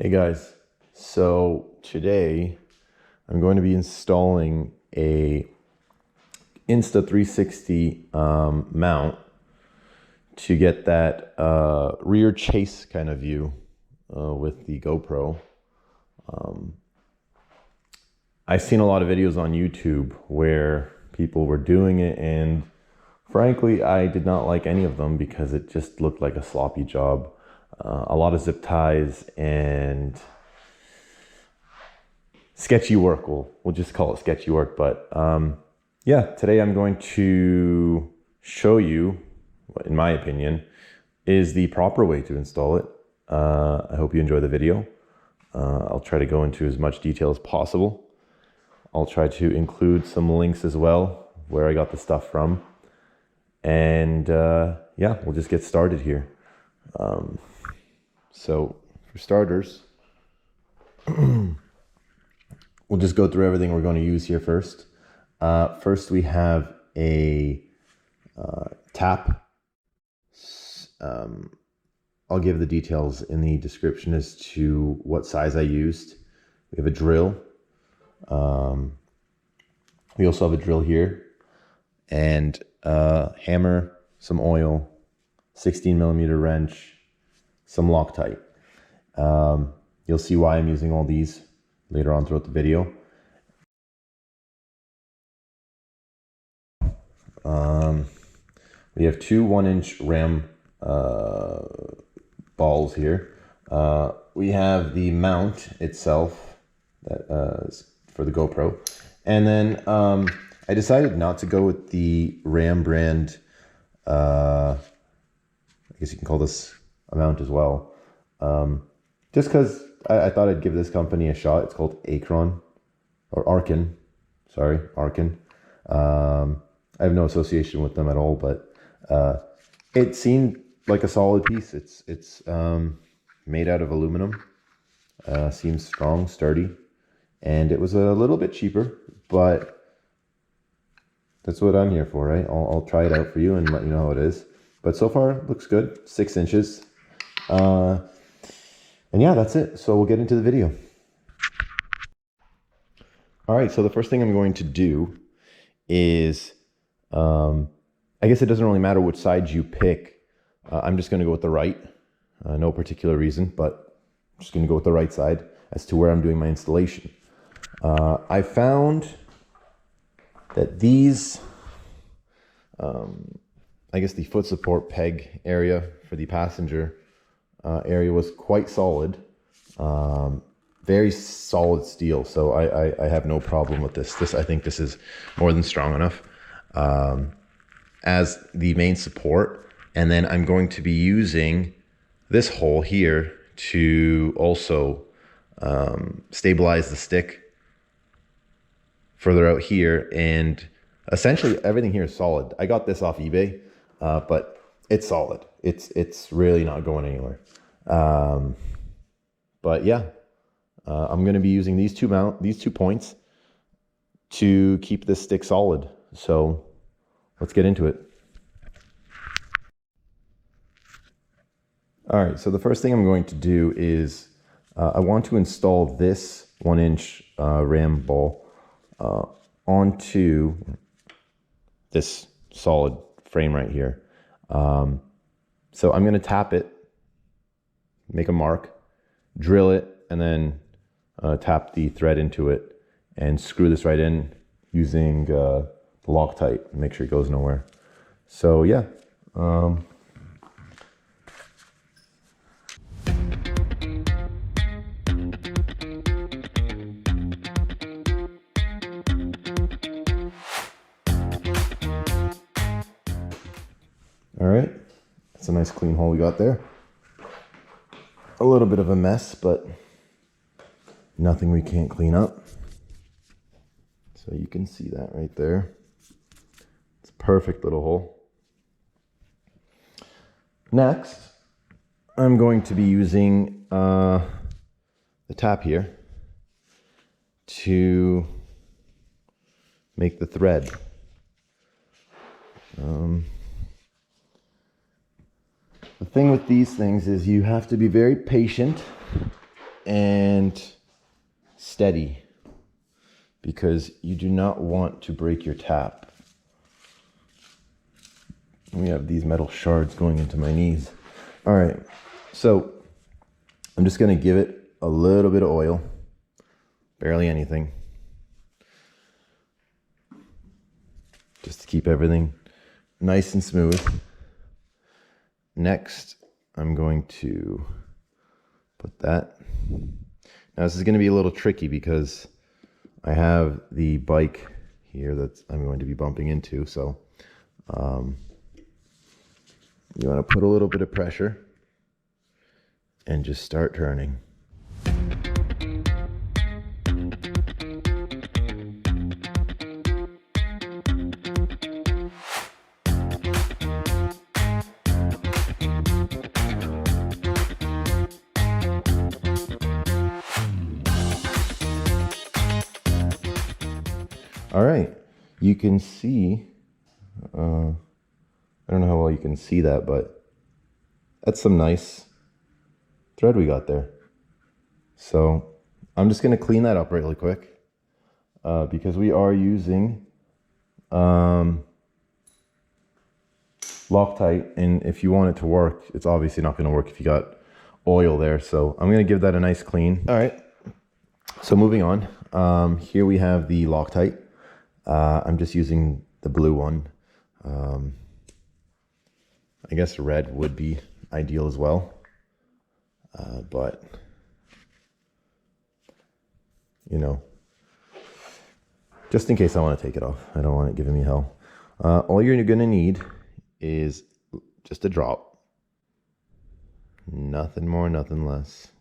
Hey guys, so today I'm going to be installing a Insta360 mount to get that rear chase kind of view with the GoPro. I've seen a lot of videos on YouTube where people were doing it, and frankly I did not like any of them because it just looked like a sloppy job. A lot of zip ties and sketchy work. We'll just call it sketchy work. But yeah, today I'm going to show you what, in my opinion, is the proper way to install it. I hope you enjoy the video. I'll try to go into as much detail as possible. I'll try to include some links as well, where I got the stuff from. And yeah, we'll just get started here. So for starters, we'll just go through everything we're going to use here first. First, we have a tap. I'll give the details in the description as to what size I used. We have a drill. We also have a drill here, and hammer, some oil, 16mm wrench, some Loctite. You'll see why I'm using all these later on throughout the video. We have two 1-inch ram balls here. We have the mount itself that is for the GoPro, and then I decided not to go with the Ram brand. I guess you can call this a mount as well, just because I thought I'd give this company a shot. It's called Arkon I have no association with them at all, but it seemed like a solid piece. It's made out of aluminum, seems strong, sturdy, and it was a little bit cheaper, but that's what I'm here for, right? I'll try it out for you and let you know how it is. But so far, it looks good. 6 inches. And yeah, that's it. So we'll get into the video. All right, so the first thing I'm going to do is, I guess it doesn't really matter which side you pick. I'm just going to go with the right. No particular reason, but I'm just going to go with the right side as to where I'm doing my installation. I found that these, I guess the foot support peg area for the passenger area was quite solid. Very solid steel, so I have no problem with this. I think this is more than strong enough as the main support. And then I'm going to be using this hole here to also stabilize the stick further out here. And essentially everything here is solid. I got this off eBay, but it's solid. It's really not going anywhere. But yeah, I'm going to be using these two points to keep this stick solid. So let's get into it. All right, so the first thing I'm going to do is I want to install this 1-inch ram ball onto this solid frame right here. So I'm going to tap it, make a mark, drill it, and then tap the thread into it and screw this right in using the Loctite. Make sure it goes nowhere. So yeah. All right, that's a nice clean hole we got there. A little bit of a mess, but nothing we can't clean up. So you can see that right there. It's a perfect little hole. Next, I'm going to be using the tap here to make the thread. The thing with these things is you have to be very patient and steady, because you do not want to break your tap. We have these metal shards going into my knees. All right, so I'm just gonna give it a little bit of oil, barely anything, just to keep everything nice and smooth. Next, I'm going to put that. Now this is going to be a little tricky because I have the bike here that I'm going to be bumping into. So you want to put a little bit of pressure and just start turning. All right, you can see, I don't know how well you can see that, but that's some nice thread we got there. So I'm just gonna clean that up really quick because we are using Loctite, and if you want it to work, it's obviously not gonna work if you got oil there. So I'm gonna give that a nice clean. All right, so moving on, here we have the Loctite. I'm just using the blue one. I guess red would be ideal as well. But, you know, just in case I want to take it off. I don't want it giving me hell. All you're going to need is just a drop. Nothing more, nothing less.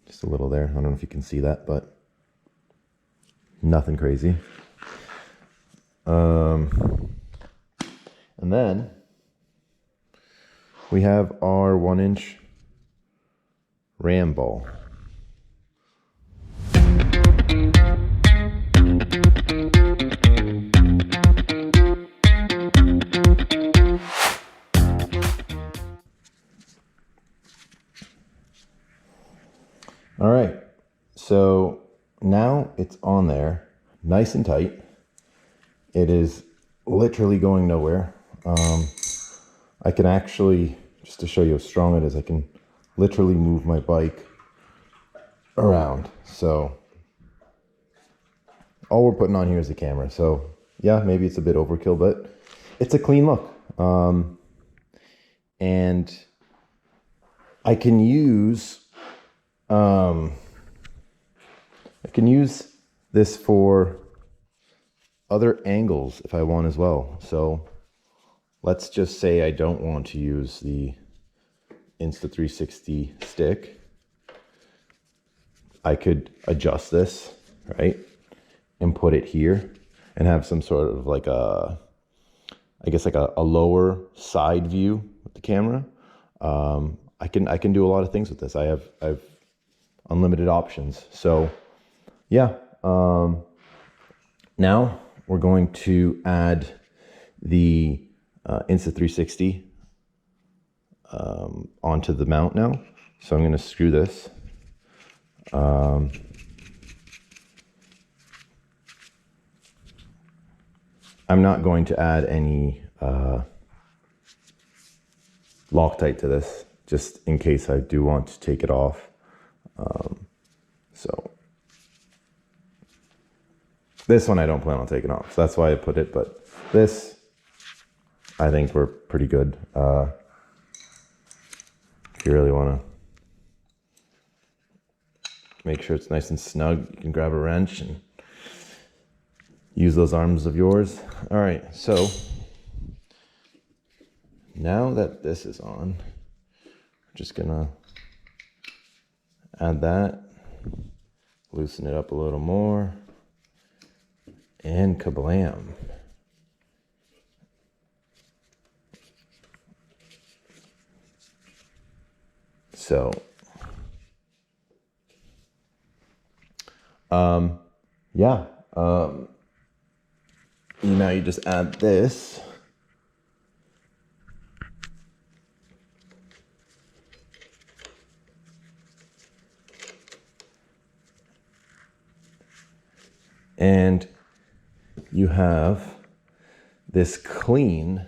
Just a little there. I don't know if you can see that, but nothing crazy. And then we have our 1-inch ram ball. All right, so now it's on there, nice and tight. It is literally going nowhere. I can actually, just to show you how strong it is, I can literally move my bike around. So all we're putting on here is the camera. So yeah, maybe it's a bit overkill, but it's a clean look. And I can use this for other angles if I want as well. So let's just say I don't want to use the Insta360 Stick. I could adjust this, right, and put it here and have some sort of like a, I guess like a lower side view with the camera. I can do a lot of things with this. I've unlimited options. So yeah, now we're going to add the Insta360 onto the mount now. So I'm going to screw this. I'm not going to add any Loctite to this, just in case I do want to take it off. So this one I don't plan on taking off, so that's why I put it, but this, I think we're pretty good. If you really want to make sure it's nice and snug, you can grab a wrench and use those arms of yours. All right, so now that this is on, I'm just gonna add that, loosen it up a little more, and kablam. So, yeah, now you just add this. And you have this clean,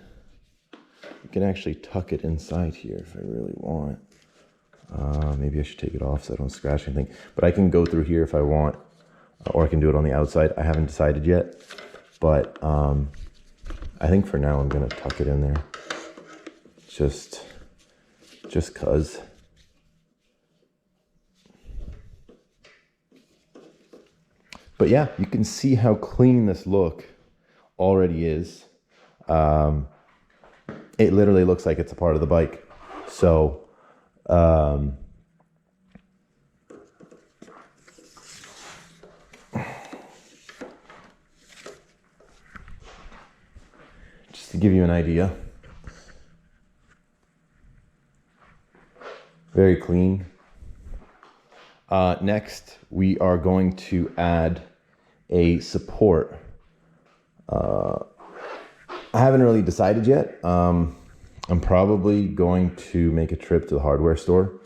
you can actually tuck it inside here if I really want. Maybe I should take it off so I don't scratch anything, but I can go through here if I want, or I can do it on the outside. I haven't decided yet, but I think for now I'm gonna tuck it in there, just cause. But yeah, you can see how clean this look already is. It literally looks like it's a part of the bike. So, just to give you an idea, very clean. Next, we are going to add a support. I haven't really decided yet. I'm probably going to make a trip to the hardware store,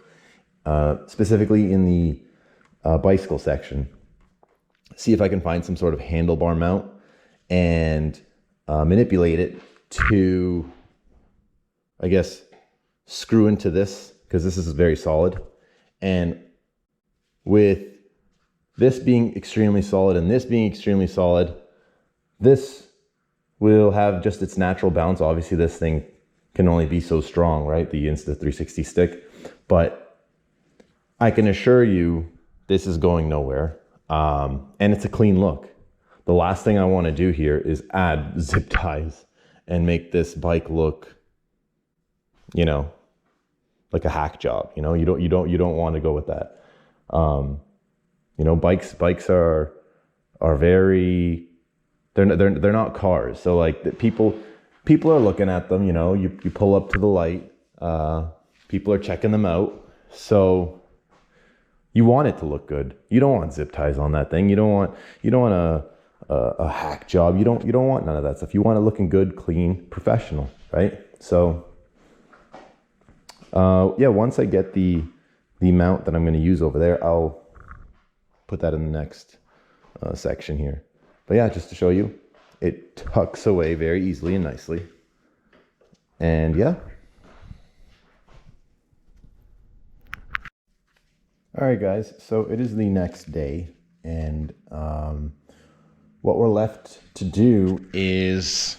specifically in the bicycle section. See if I can find some sort of handlebar mount and manipulate it to, I guess, screw into this, because this is very solid. And with this being extremely solid and this being extremely solid, this will have just its natural bounce. Obviously, this thing can only be so strong, right? The Insta360 Stick. But I can assure you this is going nowhere. And it's a clean look. The last thing I want to do here is add zip ties and make this bike look, you know, like a hack job. You know, you don't want to go with that. You know, bikes are very, they're not cars. So like people are looking at them, you know, you pull up to the light, people are checking them out. So you want it to look good. You don't want zip ties on that thing. You don't want a hack job. You don't want none of that stuff. You want it looking good, clean, professional, right? So yeah, once I get the mount that I'm going to use over there, I'll put that in the next section here. But yeah, just to show you, it tucks away very easily and nicely. And yeah. All right, guys, so it is the next day, and what we're left to do is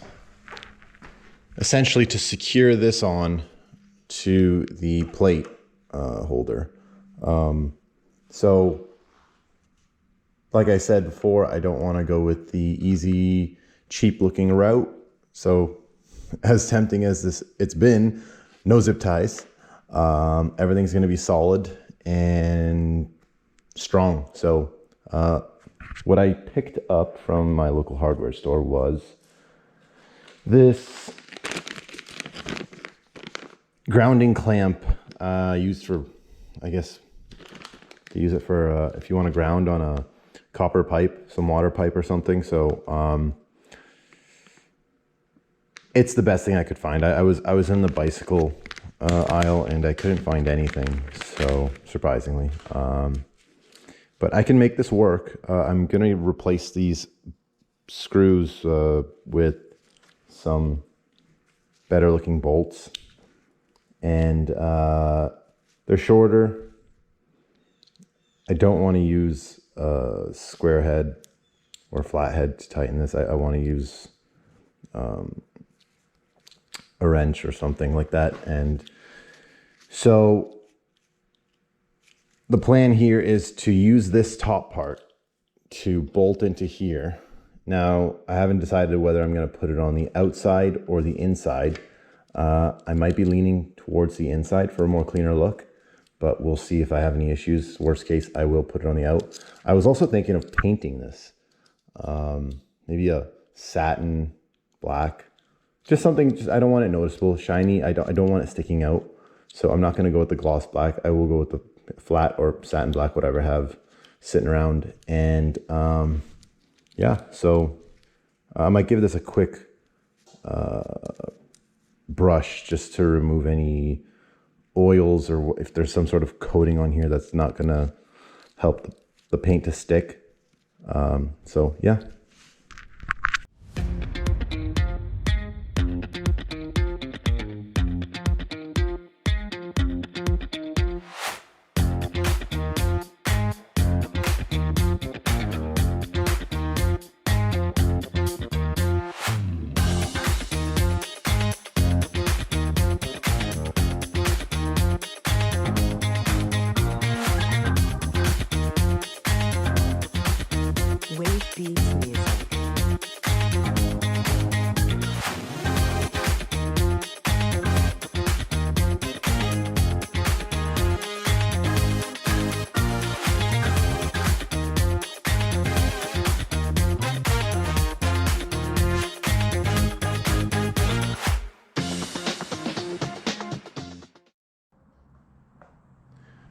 essentially to secure this on to the plate holder. So like I said before, I don't want to go with the easy, cheap looking route. So as tempting as it's been, no zip ties. Everything's going to be solid and strong. So what I picked up from my local hardware store was this grounding clamp used for, I guess, to use it for if you want to ground on a copper pipe, some water pipe or something. So it's the best thing I could find. I was in the bicycle aisle and I couldn't find anything, so surprisingly. But I can make this work. I'm gonna replace these screws with some better looking bolts, and they're shorter. I don't want to use a square head or flat head to tighten this. I want to use a wrench or something like that. And so the plan here is to use this top part to bolt into here. Now, I haven't decided whether I'm going to put it on the outside or the inside. I might be leaning towards the inside for a more cleaner look, but we'll see if I have any issues. Worst case, I will put it on the out. I was also thinking of painting this. Maybe a satin black. Just something, I don't want it noticeable, shiny. I don't want it sticking out. So I'm not going to go with the gloss black. I will go with the flat or satin black, whatever I have sitting around. And yeah, so I might give this a quick brush just to remove any oils, or if there's some sort of coating on here that's not going to help the paint to stick. So yeah.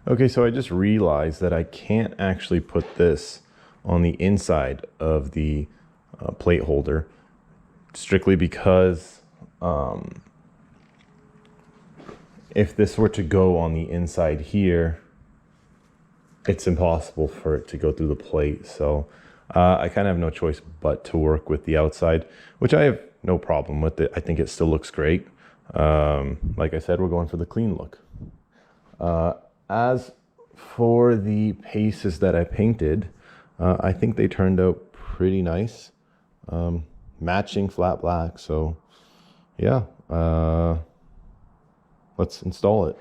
Okay, so I just realized that I can't actually put this on the inside of the plate holder, strictly because if this were to go on the inside here, it's impossible for it to go through the plate. So I kind of have no choice but to work with the outside, which I have no problem with it. I think it still looks great. Like I said, we're going for the clean look. As for the paces that I painted, I think they turned out pretty nice. Matching flat black. So yeah, let's install it.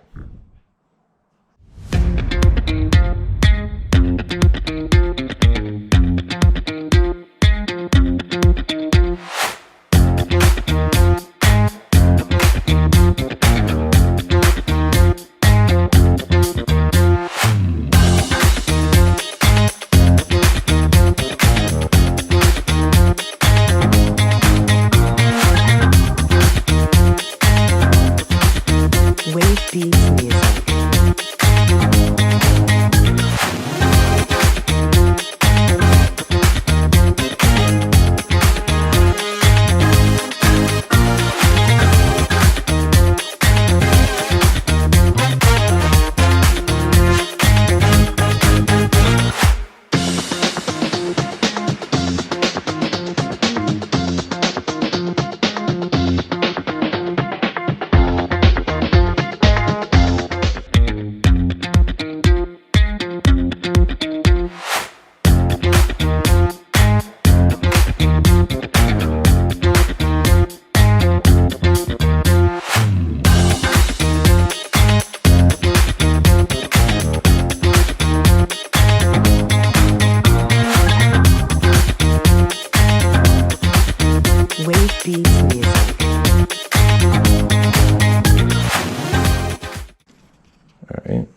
Alright,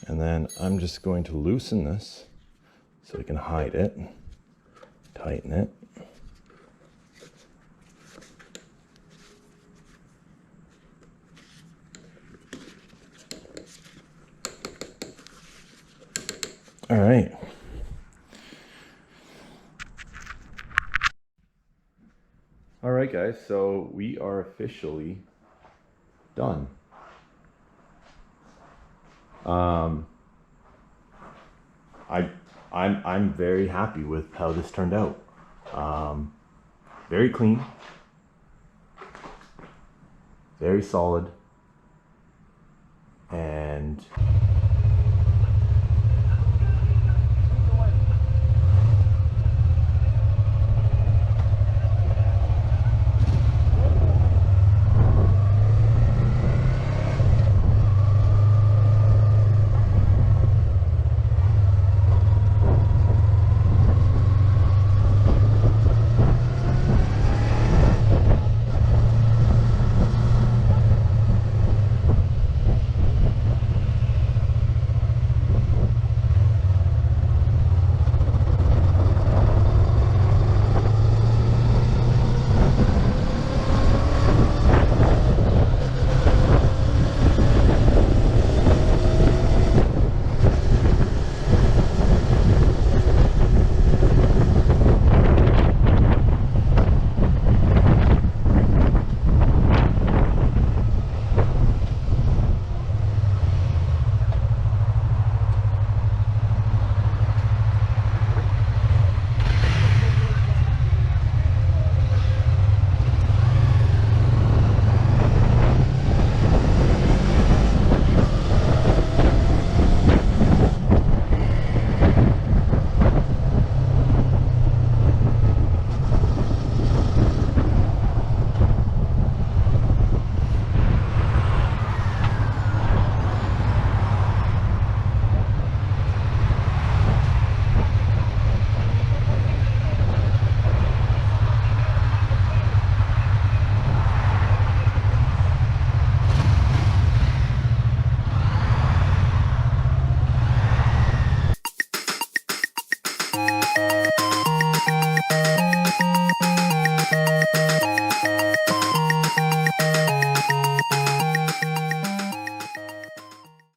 and then I'm just going to loosen this so we can hide it, tighten it. Alright. Alright guys, so we are officially done. I'm very happy with how this turned out. Very clean, very solid, and